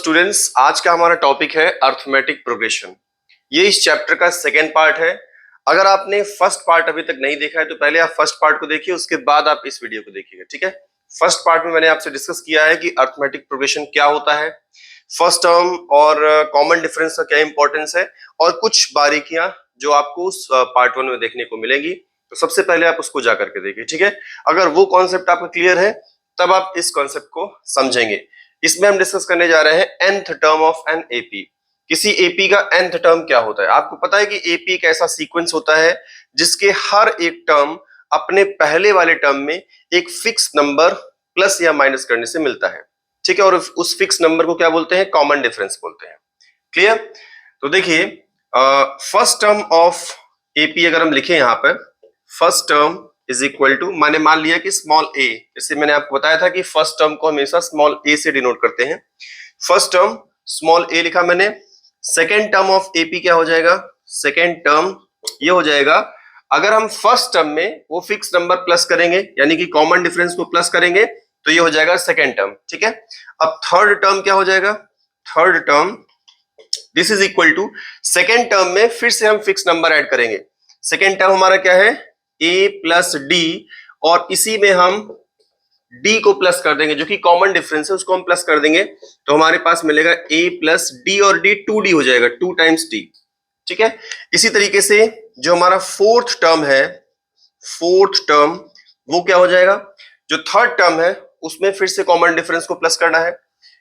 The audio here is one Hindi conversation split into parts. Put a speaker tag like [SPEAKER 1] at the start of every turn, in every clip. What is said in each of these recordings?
[SPEAKER 1] स्टूडेंट्स, आज का हमारा टॉपिक है अर्थमेटिक प्रोग्रेशन। ये इस चैप्टर का सेकेंड पार्ट है। अगर आपने फर्स्ट पार्ट अभी तक नहीं देखा है तो पहले आप फर्स्ट पार्ट को देखिए, उसके बाद आप इस वीडियो को देखिएगा, ठीक है। फर्स्ट पार्ट में मैंने आपसे डिस्कस किया है कि अर्थमेटिक प्रोग्रेशन क्या होता है, फर्स्ट टर्म और कॉमन डिफरेंस का क्या इंपॉर्टेंस है, और कुछ बारीकियां जो आपको उस पार्ट 1 में देखने को मिलेंगी। तो सबसे पहले आप उसको जा करके देखिए, ठीक है। अगर वो कॉन्सेप्ट आपको क्लियर है तब आप इस कॉन्सेप्ट को समझेंगे। इसमें हम डिस्कस करने जा रहे हैं nth term of an AP. किसी एपी का nth टर्म क्या होता है? आपको पता है कि एपी एक ऐसा सीक्वेंस होता है जिसके हर एक टर्म अपने पहले वाले टर्म में एक फिक्स नंबर प्लस या माइनस करने से मिलता है, ठीक है। और उस फिक्स नंबर को क्या बोलते हैं? कॉमन डिफरेंस बोलते हैं। क्लियर? तो देखिए, फर्स्ट टर्म ऑफ एपी अगर हम लिखें यहाँ पर, first term is equal to, मैंने मान लिया कि स्मॉल ए, जैसे मैंने आपको बताया था कि फर्स्ट टर्म को हमेशा स्मॉल ए से डिनोट करते हैं। फर्स्ट टर्म स्मॉल ए लिखा मैंने। सेकेंड टर्म ऑफ एपी क्या हो जाएगा? सेकेंड टर्म ये हो जाएगा, अगर हम फर्स्ट टर्म में वो फिक्स नंबर प्लस करेंगे यानी कि कॉमन डिफरेंस को प्लस करेंगे तो ये हो जाएगा सेकेंड टर्म, ठीक है। अब थर्ड टर्म क्या हो जाएगा? Third term this is equal to, second term में फिर से हम फिक्स नंबर ऐड करेंगे। सेकेंड टर्म हमारा क्या है? a प्लस डी, और इसी में हम d को प्लस कर देंगे, जो कि कॉमन डिफरेंस है उसको हम प्लस कर देंगे, तो हमारे पास मिलेगा a प्लस डी, और d 2d हो जाएगा, 2 टाइम्स d, ठीक है। इसी तरीके से जो हमारा फोर्थ टर्म है, फोर्थ टर्म वो क्या हो जाएगा? जो थर्ड टर्म है उसमें फिर से कॉमन डिफरेंस को प्लस करना है,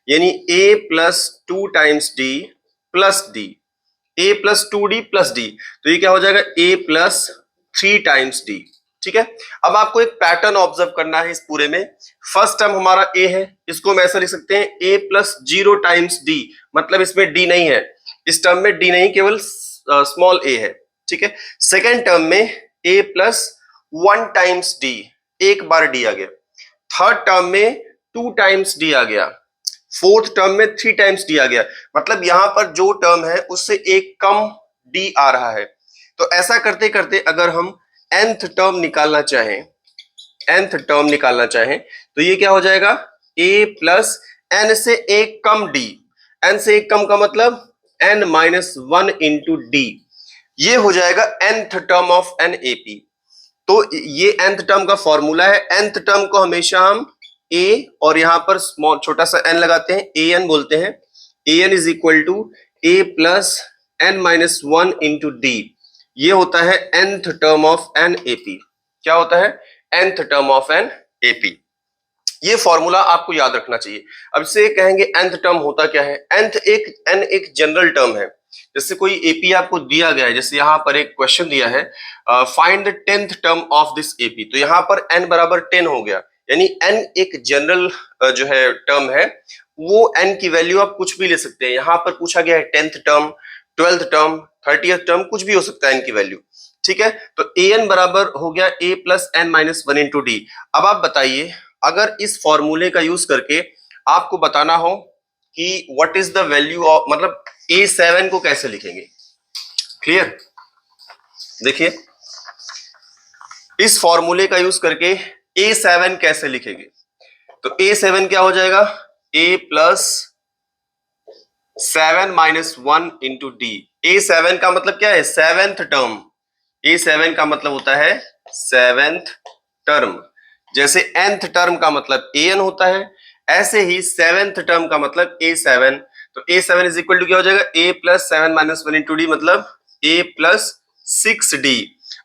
[SPEAKER 1] यानी a plus 2 times d plus d, a plus 2d plus d, तो ये क्या हो जाएगा? a प्लस 3 टाइम्स d, ठीक है। अब आपको एक पैटर्न ऑब्जर्व करना है इस पूरे में। फर्स्ट टर्म हमारा a है, इसको हम ऐसा लिख सकते हैं a प्लस 0 टाइम्स d, मतलब इसमें d नहीं है, इस टर्म में d नहीं, केवल स्मॉल a है, ठीक है। सेकेंड टर्म में a प्लस 1 टाइम्स d, एक बार d आ गया। थर्ड टर्म में 2 टाइम्स d आ गया। फोर्थ टर्म में 3 टाइम्स d आ गया, मतलब यहां पर जो टर्म है उससे एक कम d आ रहा है। तो ऐसा करते करते अगर हम nth टर्म निकालना चाहें, nth टर्म निकालना चाहें तो ये क्या हो जाएगा? a प्लस n से एक कम d, n से एक कम का मतलब n माइनस 1 इंटू डी, ये हो जाएगा nth term of an AP. तो ये nth टर्म का फॉर्मूला है। nth टर्म को हमेशा हम a और यहां पर स्मॉल छोटा सा n लगाते हैं, an बोलते हैं। an is equal to a plus n minus 1 into D, ये होता है nth term of an AP. क्या होता है? nth term of an AP. ये फॉर्मूला आपको याद रखना चाहिए। अब से कहेंगे nth टर्म होता क्या है? n एक जनरल टर्म है। जैसे कोई एपी आपको दिया गया है, जैसे यहाँ पर एक क्वेश्चन दिया है, find the 10th term of this AP, तो यहाँ पर n बराबर 10 हो गया, यानी n एक जनरल जो है टर्म है, वो n की वैल्यू आप कुछ भी ले सकते हैं। यहाँ पर पूछा गया है 10th term, 12th term, 30th term, कुछ भी हो सकता है n की वैल्यू, ठीक है। तो an बराबर हो गया a plus n minus 1 into D. अब आप बताइए, अगर इस फॉर्मूले का यूज करके आपको बताना हो कि what is the value of, मतलब a7 को कैसे लिखेंगे? क्लियर? देखिए, इस फॉर्मूले का यूज करके a7 कैसे लिखेंगे? तो a7 क्या हो जाएगा? a plus 7 minus 1 into D. a7 का मतलब क्या है? Seventh term. a7 का मतलब होता है सेवेंथ टर्म। जैसे nth टर्म का मतलब an होता है, ऐसे ही सेवेंथ टर्म का मतलब a7। तो a7 इज इक्वल टू क्या हो जाएगा? a plus 7 minus 1 into D, मतलब a प्लस 6d,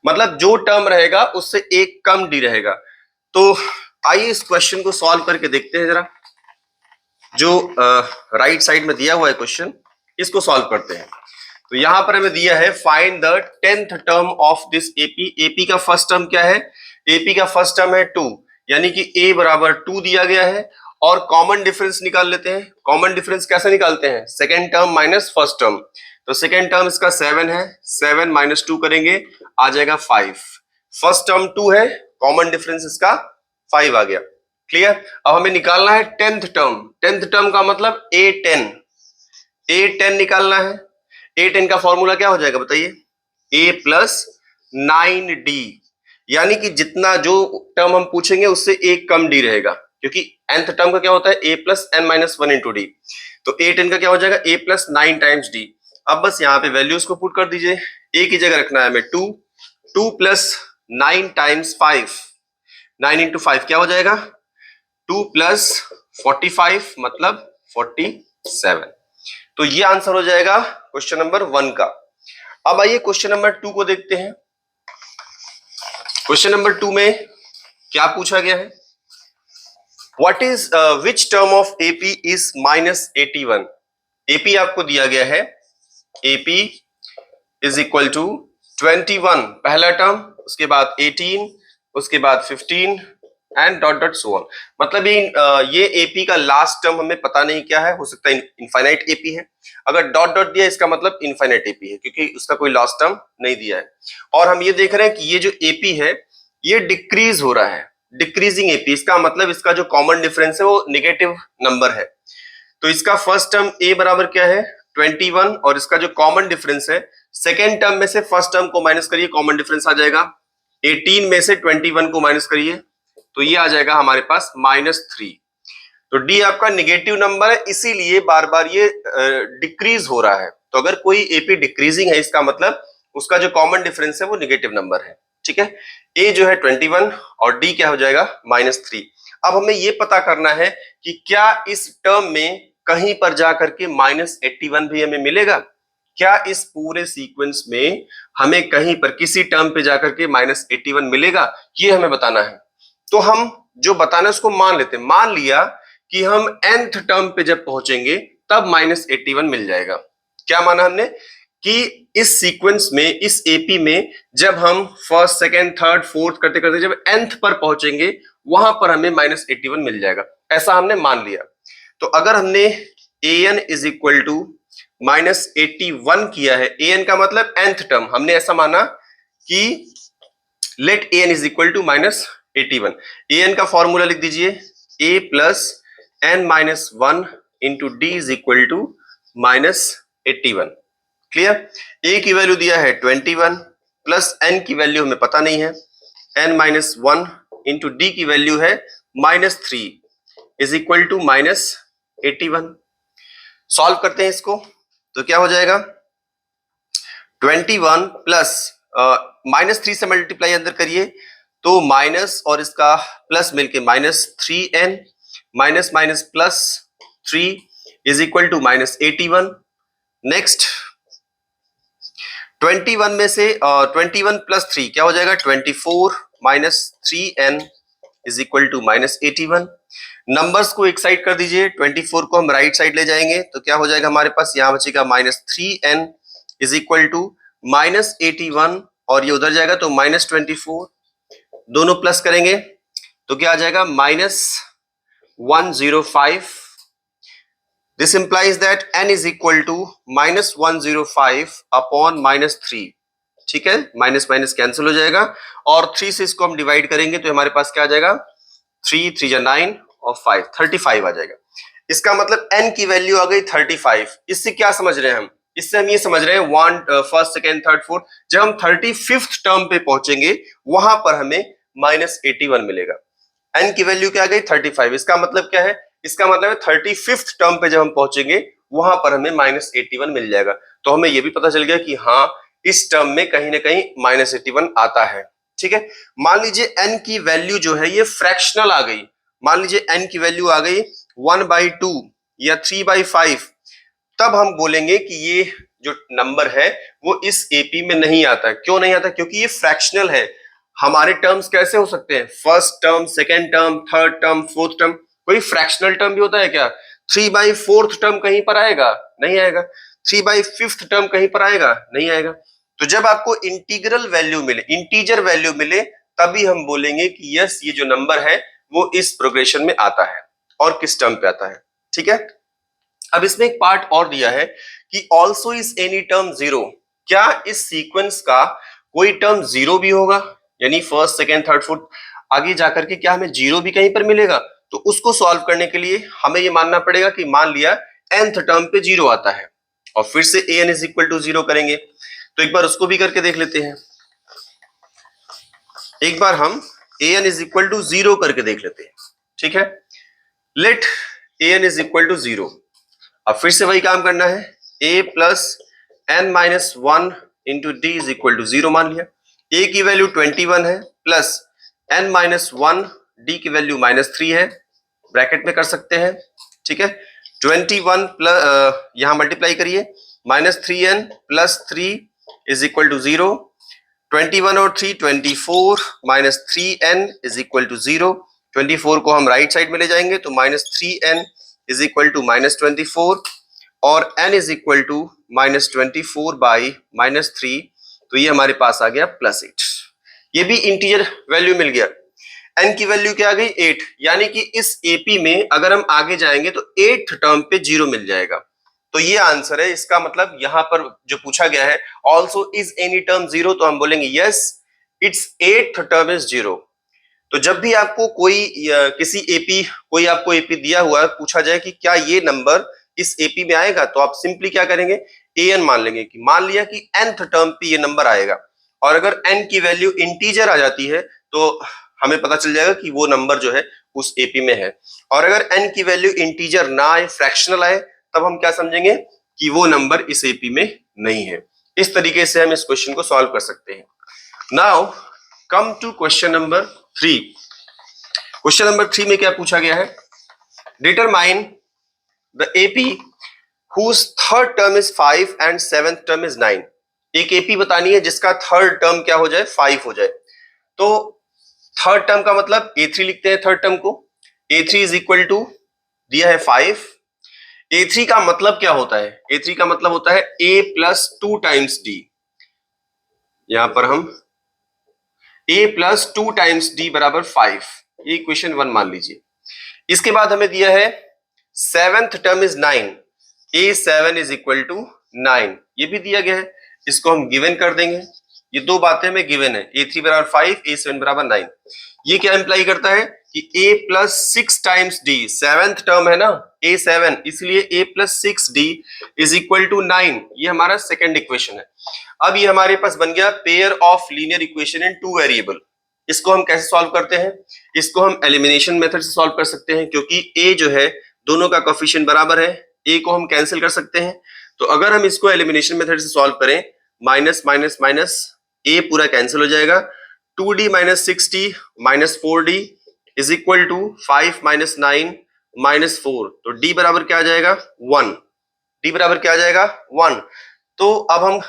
[SPEAKER 1] मतलब जो टर्म रहेगा उससे एक कम d रहेगा। तो आइए इस क्वेश्चन को सॉल्व करके देखते हैं जरा। जो राइट साइड में दिया हुआ है क्वेश्चन, इसको सॉल्व करते हैं। तो यहां पर हमें दिया है find the 10th term of this AP. AP का फर्स्ट टर्म क्या है? एपी का फर्स्ट टर्म है 2, यानी कि a बराबर 2 दिया गया है, और कॉमन डिफरेंस निकाल लेते हैं। कॉमन डिफरेंस कैसे निकालते हैं? Second term minus first term. तो सेकेंड टर्म इसका 7 है, 7 माइनस 2 करेंगे, आ जाएगा 5। फर्स्ट टर्म 2 है, कॉमन डिफरेंस इसका 5 आ गया। क्लियर? अब हमें निकालना है 10th टर्म। 10th टर्म का मतलब a10, a10 निकालना है। a10 का फॉर्मूला क्या हो जाएगा बताइए? a प्लस 9d, यानी कि जितना जो टर्म हम पूछेंगे उससे एक कम d रहेगा, क्योंकि nth टर्म का क्या होता है? a plus n minus 1 into D. तो a10 का क्या हो जाएगा, a प्लस 9 टाइम्स d। अब बस यहाँ पे वैल्यूज को पुट कर दीजिए, a की जगह रखना है हमें 2, 2 प्लस 9 टाइम्स 5, 9 इंटू 5 क्या हो जाएगा, 2 प्लस 45 मतलब 47। तो ये आंसर हो जाएगा क्वेश्चन नंबर 1 का। अब आइए क्वेश्चन नंबर 2 को देखते हैं। क्वेश्चन नंबर 2 में क्या पूछा गया है, what is which term of AP is -81। AP आपको दिया गया है, एपी इज इक्वल टू 21 पहला टर्म, उसके बाद 18, उसके बाद 15 and dot dot so on. मतलब ये एपी का लास्ट टर्म हमें पता नहीं क्या है, हो सकता है इनफाइनाइट एपी है। अगर डॉट डॉट दिया इसका मतलब इनफाइनाइट एपी है, क्योंकि उसका कोई लास्ट टर्म नहीं दिया है। और हम ये देख रहे हैं कि ये जो एपी है ये डिक्रीज हो रहा है, डिक्रीजिंग एपी। इसका मतलब इसका जो कॉमन डिफरेंस है वो नेगेटिव नंबर है। तो इसका फर्स्ट टर्म a बराबर क्या है 21, और इसका जो कॉमन डिफरेंस है सेकेंड टर्म में से फर्स्ट टर्म को माइनस करिए, कॉमन डिफरेंस आ जाएगा 18 में से 21 को माइनस करिए तो ये आ जाएगा हमारे पास -3। तो d आपका निगेटिव नंबर है, इसीलिए बार बार ये डिक्रीज हो रहा है। तो अगर कोई एपी डिक्रीजिंग है इसका मतलब उसका जो कॉमन डिफरेंस है वो निगेटिव नंबर है। ठीक है, a जो है 21 और d क्या हो जाएगा -3। अब हमें ये पता करना है कि क्या इस टर्म में कहीं पर जाकर के -81 भी हमें मिलेगा, क्या इस पूरे सीक्वेंस में हमें कहीं पर किसी टर्म पे जाकर के -81 मिलेगा, ये हमें बताना है। तो हम जो बताना है उसको मान लेते हैं। मान लिया कि हम nth टर्म पे जब पहुंचेंगे तब -81 मिल जाएगा। क्या माना हमने कि इस सीक्वेंस में, इस एपी में जब हम फर्स्ट सेकेंड थर्ड फोर्थ करते करते जब nth पर पहुंचेंगे वहां पर हमें -81 मिल जाएगा, ऐसा हमने मान लिया। तो अगर हमने an इज इक्वल टू -81 किया है, an का मतलब nth टर्म, हमने ऐसा माना कि let an is equal to -81। an का फॉर्मूला लिख दीजिए, a plus n-1 into D is equal to -81। Clear, a की वैल्यू दिया है 21 प्लस n की वैल्यू हमें पता नहीं है, n-1 इंटू डी की वैल्यू है -3 इज इक्वल टू -81। सॉल्व करते हैं इसको, तो क्या हो जाएगा 21 प्लस -3 से मल्टीप्लाई अंदर करिए तो माइनस और इसका प्लस मिलके -3n minus minus plus 3 is equal to -81। Next 21 में से 21 प्लस 3 क्या हो जाएगा 24 minus 3n is equal to -81। Numbers को एक साइड कर दीजिए, 24 को हम राइट साइड ले जाएंगे तो क्या हो जाएगा हमारे पास, यहां बचेगा -3n इज इक्वल टू -81 और ये उधर जाएगा तो -24, दोनों प्लस करेंगे तो क्या आ जाएगा -105। This implies that n is equal to -105 upon -3। ठीक है, माइनस माइनस कैंसिल हो जाएगा और 3 से इसको हम डिवाइड करेंगे तो हमारे पास क्या आ जाएगा 3 3 जा 9 और 5 35 आ जाएगा। इसका मतलब n की वैल्यू आ गई 35। इससे क्या समझ रहे हैं हम, इससे हम ये समझ रहे हैं फर्स्ट सेकेंड थर्ड फोर्थ जब हम 35th टर्म पे पहुंचेंगे वहां पर हमें -81 मिलेगा। n की वैल्यू क्या आ गई 35। इसका मतलब क्या है, इसका मतलब है 35th टर्म पे जब हम पहुंचेंगे वहां पर हमें -81 मिल जाएगा। तो हमें यह भी पता चल गया कि हाँ इस टर्म में कहीं ना कहीं -81 आता है। ठीक है, मान लीजिए n की वैल्यू जो है ये फ्रैक्शनल आ गई, मान लीजिए n की वैल्यू आ गई 1/2 या 3/5, तब हम बोलेंगे कि ये जो नंबर है वो इस एपी में नहीं आता। क्यों नहीं आता, क्योंकि ये फ्रैक्शनल है। हमारे टर्म्स कैसे हो सकते हैं, first term, second term, third term, fourth term, कोई फ्रैक्शनल टर्म भी होता है क्या, 3/4 टर्म कहीं पर आएगा, नहीं आएगा। 3/5 टर्म कहीं पर आएगा, नहीं आएगा। तो जब आपको इंटीग्रल वैल्यू मिले, इंटीजर वैल्यू मिले, तभी हम बोलेंगे कि यस ये जो नंबर है वो इस प्रोग्रेशन में आता है और किस टर्म पे आता है। ठीक है, अब इसमें एक पार्ट और दिया है कि also is any term zero. क्या इस सीक्वेंस का कोई टर्म जीरो भी होगा, यानी फर्स्ट सेकेंड थर्ड फोर्थ आगे जाकर के क्या हमें जीरो भी कहीं पर मिलेगा। तो उसको सॉल्व करने के लिए हमें ये मानना पड़ेगा कि मान लिया nth टर्म पे जीरो आता है और फिर से an इज इक्वल टू 0 करेंगे। तो एक बार उसको भी करके देख लेते हैं, एक बार हम an इज इक्वल टू 0 करके देख लेते हैं। ठीक है, let an is equal to 0। अब फिर से वही काम करना है, a plus n minus 1 into D is equal to 0 मान लिया। a की वैल्यू 21 है प्लस n माइनस 1, d की वैल्यू -3 है, ब्रैकेट में कर सकते हैं, ठीक है। 21 प्लस यहां मल्टीप्लाई करिए, -3n plus 3 is equal to 0, 21 और 3 24 minus 3n is equal to 0। 24 को हम राइट साइड में ले जाएंगे तो -3n इज इक्वल टू -24 और n is equal to -24 by -3, तो ये हमारे पास आ गया +8। ये भी इंटीजर वैल्यू मिल गया। n की वैल्यू क्या आ गई 8, यानी कि इस AP में अगर हम आगे जाएंगे तो 8th टर्म पे 0 मिल जाएगा। तो ये आंसर है। इसका मतलब यहां पर जो पूछा गया है ऑल्सो इज एनी टर्म 0, तो हम बोलेंगे yes it's 8th term is 0। तो जब भी आपको कोई किसी AP कोई आपको AP दिया हुआ है, पूछा जाए कि क्या ये नंबर इस AP में आएगा, तो आप सिंपली क्या करेंगे, an मान लेंगे कि मान लिया कि nth टर्म पे ये नंबर आएगा, और अगर n की वैल्यू इंटीजर आ जाती है तो हमें पता चल जाएगा कि वो नंबर जो है उस AP में है। और अगर n की वैल्यू इंटीजर ना आए, फ्रैक्शनल आए, तब हम क्या समझेंगे कि वो नंबर इस AP में नहीं है। इस तरीके से हम इस क्वेश्चन को सॉल्व कर सकते हैं। Now come to question number 3। Question number 3 में क्या पूछा गया है, determine the AP whose third term is 5 and seventh term is 9। एक AP बतानी है जिसका थर्ड टर्म क्या हो जाए, 5 हो जाए। तो थर्ड टर्म का मतलब A3 लिखते हैं, थर्ड टर्म को A3 इज इक्वल टू दिया है 5। A3 का मतलब क्या होता है, A3 का मतलब होता है A प्लस 2 टाइम्स D। यहां पर हम A प्लस 2 टाइम्स D बराबर 5, ये इक्वेशन 1 मान लीजिए। इसके बाद हमें दिया है seventh term is 9, A7 is equal to 9, ये भी दिया गया है, इसको हम गिवन कर देंगे। ये दो बातें में गिवन है, A3 बराबर 5, A7 बराबर 9। ये क्या इंप्लाई करता है कि A plus 6 times D, seventh term है ना A7, इसलिए A plus 6D is equal to 9, ये हमारा सेकेंड इक्वेशन है। अब ये हमारे पास बन गया pair of linear equation in 2 variable. इसको हम कैसे सॉल्व करते हैं, इसको हम एलिमिनेशन मेथड से सॉल्व कर सकते हैं, क्योंकि A जो है दोनों का कोएफिशिएंट बराबर है, A को हम कैंसिल कर सकते हैं। तो अगर हम इसको एलिमिनेशन मेथड से सॉल्व करें, माइनस माइनस माइनस A पूरा कैंसिल हो जाएगा, 2D minus 6D minus 4D is equal to 5 minus 9 minus 4, तो D बराबर क्या आ जाएगा 1, D बराबर क्या आ जाएगा 1। तो अब हम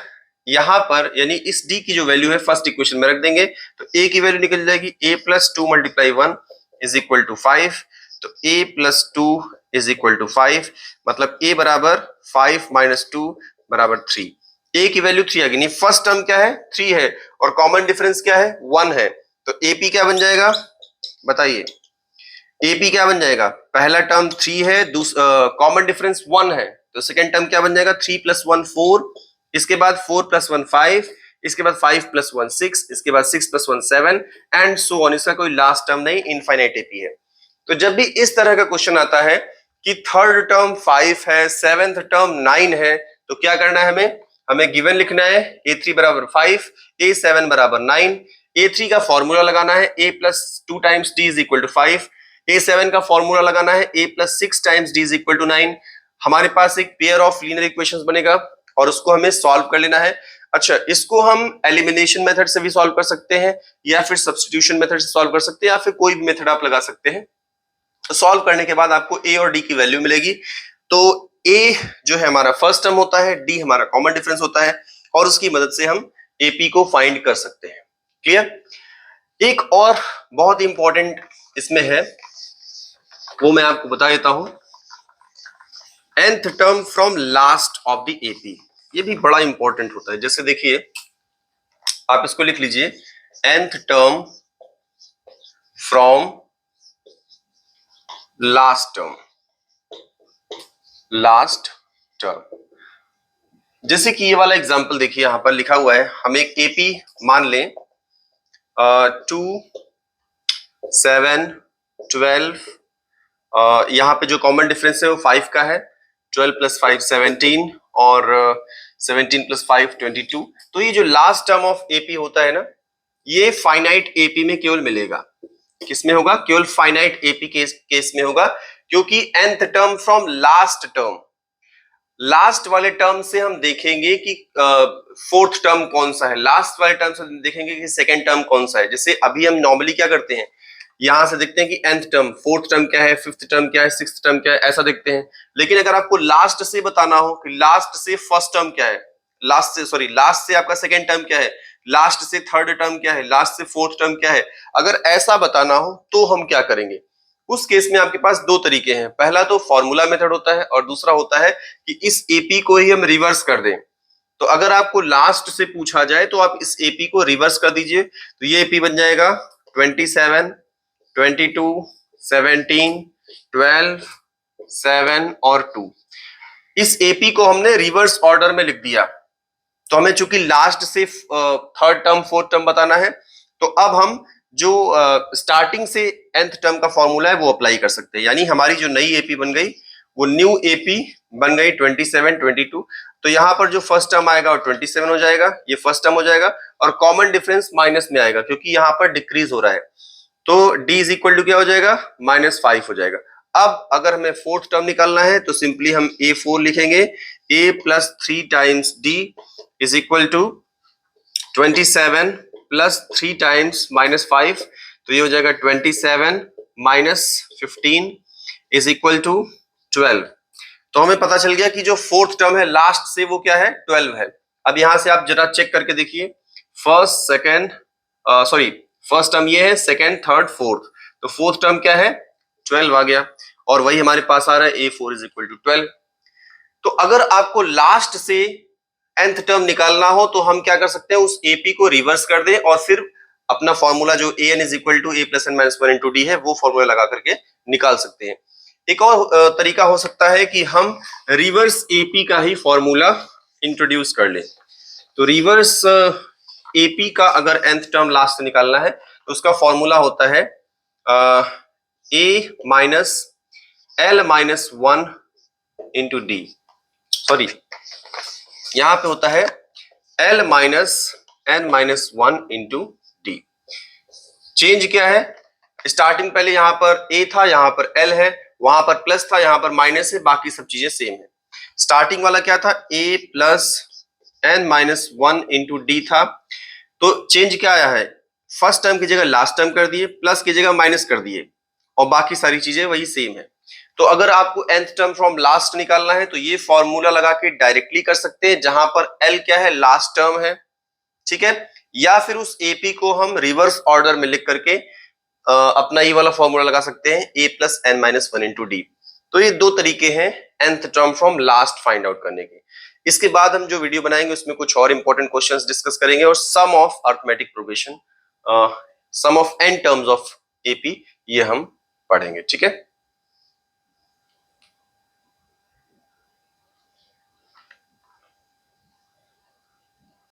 [SPEAKER 1] यहां पर यानी इस D की जो वैल्यू है फर्स्ट इक्वेशन में रख देंगे, तो A की वैल्यू निकल जाएगी A plus 2 multiply 1 is equal to 5, तो A plus 2 is equal to 5, मतलब A बराबर 5 माइनस 2 बराबर 3। A की वैल्यू 3 आ गई, नहीं फर्स्ट टर्म क्या है 3 है और कॉमन डिफरेंस क्या है 1 है, तो AP क्या बन जाएगा बताइए, AP क्या बन जाएगा, पहला टर्म 3 है, कॉमन डिफरेंस 1 है, तो सेकेंड टर्म क्या बन जाएगा 3 प्लस 1 4, इसके बाद 4 प्लस 1 5, इसके बाद 5 प्लस 1 6, इसके बाद 6 प्लस 1 7 एंड सो ऑन। इसका कोई लास्ट टर्म नहीं, इनफाइनाइट AP है। तो जब भी इस तरह का क्वेश्चन आता है कि थर्ड टर्म 5 है, सेवेंथ टर्म 9 है, तो क्या करना है हमें गिवन लिखना है A3 बराबर 5, A7 बराबर 9। A3 का फॉर्मूला लगाना है A plus 2 times D is equal to 5, A7 का फॉर्मूला लगाना है A plus 6 times D is equal to 9। हमारे पास एक पेयर ऑफ लीनियर इक्वेशंस बनेगा और उसको हमें सॉल्व कर लेना है। अच्छा, इसको हम एलिमिनेशन मेथड से भी सॉल्व कर सकते हैं या फिर सब्स्टिट्यूशन मेथड से सॉल्व कर सकते हैं या फिर कोई भी मेथड आप लगा सकते हैं। तो सॉल्व करने के बाद आपको A और D की वैल्यू मिलेगी। तो A जो है हमारा फर्स्ट टर्म होता है, D हमारा कॉमन डिफरेंस होता है और उसकी मदद से हम AP को फाइंड कर सकते हैं। क्लियर? एक और बहुत इंपॉर्टेंट इसमें है, वो मैं आपको बता देता हूं, nth term from last of the AP। ये भी बड़ा इंपॉर्टेंट होता है। जैसे देखिए, आप इसको लिख लीजिए, nth term from last term, last term. जैसे कि ये वाला एग्जांपल देखिए, यहां पर लिखा हुआ है, हम एक AP मान लें 2 7 12, यहाँ पे जो कॉमन डिफरेंस है वो 5 का है, 12 प्लस 5 17 और 17 प्लस 5 22। तो ये जो लास्ट टर्म ऑफ AP होता है ना, ये फाइनाइट AP में केवल मिलेगा। किसमें होगा? केवल फाइनाइट AP केस में होगा, क्योंकि nth term from last term, last वाले टर्म से हम देखेंगे कि फोर्थ टर्म कौन सा है, लास्ट वाले टर्म से देखेंगे कि सेकंड टर्म कौन सा है। जैसे अभी हम नॉर्मली क्या करते हैं, यहां से देखते हैं कि nth टर्म, फोर्थ टर्म क्या है, फिफ्थ टर्म क्या है, सिक्स्थ टर्म क्या है, ऐसा देखते हैं। लेकिन अगर आपको लास्ट से बताना हो कि लास्ट से फर्स्ट टर्म क्या है, लास्ट से आपका सेकेंड टर्म क्या है, लास्ट से थर्ड टर्म क्या है, लास्ट से फोर्थ टर्म क्या है, अगर ऐसा बताना हो तो हम क्या करेंगे। उस केस में आपके पास दो तरीके हैं, पहला तो फॉर्मूला मेथड होता है और दूसरा होता है कि इस एपी को ही हम रिवर्स कर दें। तो अगर आपको लास्ट से पूछा जाए तो आप इस एपी को रिवर्स कर दीजिए, तो ये एपी बन जाएगा 27, 22, 17, 12, 7 और 2। इस एपी को हमने रिवर्स ऑर्डर में लिख दिया। तो हमें चूंकि लास्ट से थर्ड टर्म फोर्थ टर्म बताना है, तो अब हम जो स्टार्टिंग से nth टर्म का फॉर्मूला है वो अप्लाई कर सकते हैं। यानी हमारी जो नई एपी बन गई वो न्यू एपी बन गई 27, 22। तो यहां पर जो फर्स्ट टर्म आएगा वो 27 हो जाएगा, ये फर्स्ट टर्म हो जाएगा, और कॉमन डिफरेंस माइनस में आएगा क्योंकि यहां पर डिक्रीज हो रहा है। तो d इज इक्वल टू क्या हो जाएगा, -5 हो जाएगा। अब अगर हमें फोर्थ टर्म निकालना है तो सिंपली हम a4 लिखेंगे, a plus 3 times d is equal to 27 plus 3 times -5, तो ये हो जाएगा 27 माइनस 15 इज इक्वल टू 12। तो हमें पता चल गया कि जो फोर्थ टर्म है लास्ट से वो क्या है, 12 है। अब यहां से आप जरा चेक करके देखिए, फर्स्ट टर्म ये है, सेकेंड, थर्ड, फोर्थ, तो फोर्थ टर्म क्या है, 12 आ गया, और वही हमारे पास आ रहा है a4 इज इक्वल टू 12। तो अगर आपको लास्ट से nth टर्म निकालना हो तो हम क्या कर सकते हैं, उस AP को रिवर्स कर दें और फिर अपना फॉर्मूला जो an is equal to a plus n minus 1 into D है वो फॉर्मूला लगा करके निकाल सकते हैं। एक और तरीका हो सकता है कि हम रिवर्स AP का ही फॉर्मूला इंट्रोड्यूस कर लें। तो रिवर्स AP का अगर nth टर्म लास्ट से निकालना है तो उसका फॉर्मूला होता है a minus l minus 1 into D, sorry यहां पे होता है l minus n minus 1 into D. Change क्या है, स्टार्टिंग पहले यहां पर a था, यहां पर l है, वहां पर प्लस था, यहां पर माइनस है, बाकी सब चीजें सेम है। स्टार्टिंग वाला क्या था, a plus n minus 1 into D था। तो चेंज क्या आया है, फर्स्ट टर्म की जगह लास्ट टर्म कर दिए, प्लस की जगह माइनस कर दिए, और बाकी सारी चीजें वही सेम है। तो अगर आपको nth टर्म फ्रॉम लास्ट निकालना है तो ये फॉर्मूला लगा के डायरेक्टली कर सकते हैं, जहां पर l क्या है, लास्ट टर्म है, ठीक है। या फिर उस AP को हम रिवर्स ऑर्डर में लिख करके अपना ये वाला फॉर्मूला लगा सकते हैं, a plus n minus 1 into D. तो ये दो तरीके हैं nth term from last find out करने के। इसके बाद हम जो वीडियो बनाएंगे उसमें कुछ और इंपॉर्टेंट क्वेश्चंस डिस्कस करेंगे और sum of arithmetic progression, sum of n terms of AP ये हम पढ़ेंगे, ठीक है।